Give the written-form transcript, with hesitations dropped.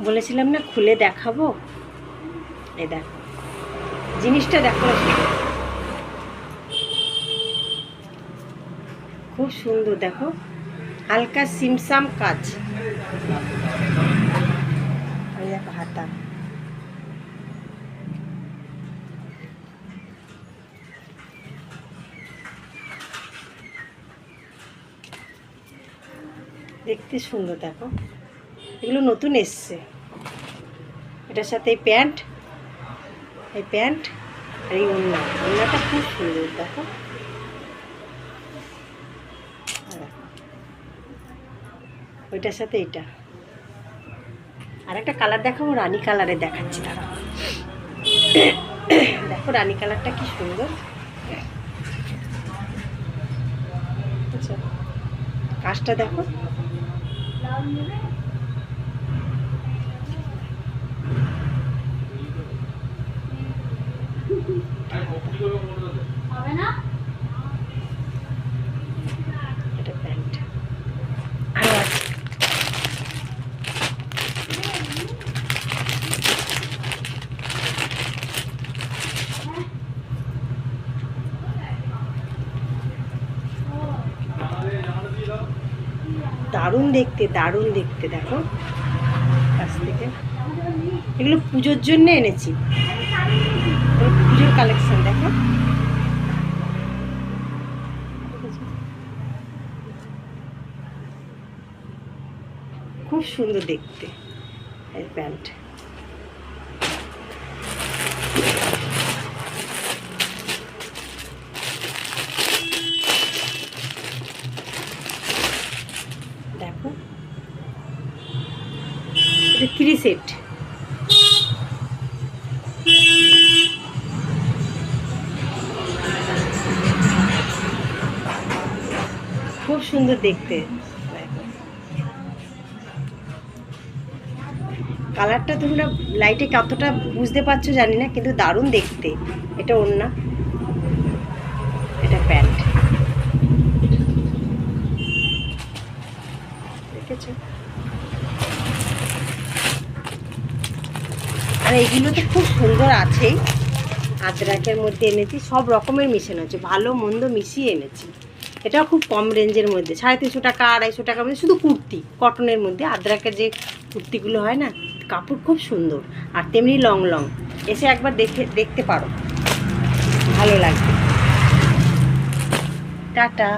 বলেছিলাম না খুলে দেখাবো, এই দেখো জিনিসটা দেখো, খুব সুন্দর। দেখো হালকা সিমসাম কাজ, দেখো হাতা, দেখতে সুন্দর। দেখো এগুলো নতুন এসছে, এটার সাথে এই প্যান্ট আর এই ওড়নাটা খুব সুন্দর। দেখো ওইটার সাথে এটা, আর একটা কালার দেখাবো, রানী কালারে দেখাচ্ছি তারা। দেখো রানী কালারটা কি সুন্দর, আচ্ছা কাজটা দেখো, এটা প্যান্ট আরো আছে। দারুণ দেখতে, দারুণ দেখতে। দেখো কাছ থেকে, এগুলো পুজোর জন্য এনেছি, পুজোর কালেকশন। দেখো খুব সুন্দর দেখতে এই প্যান্ট। দেখো এটা 3 সেট, খুব সুন্দর দেখতে। কালারটা তোমরা লাইটে কতটা বুঝতে পারছো জানি না, কিন্তু দারুণ দেখতে। এটা ওড়না, এটা প্যান্ট, দেখেছো? আর এইগুলো তো খুব সুন্দর আছেই, আদ্রাকের মধ্যে এনেছি, সব রকমের মিশানো আছে, ভালো মন্দ মিশিয়ে এনেছি। এটাও খুব কম রেঞ্জের মধ্যে, 350 টাকা 250 টাকার মধ্যে, শুধু কুর্তি কটনের মধ্যে। আদ্রাকের যে কুর্তিগুলো হয় না, কাপড় খুব সুন্দর, আর তেমনি লং লং। এসে একবার দেখতে পারো, ভালো লাগবে। টাটা।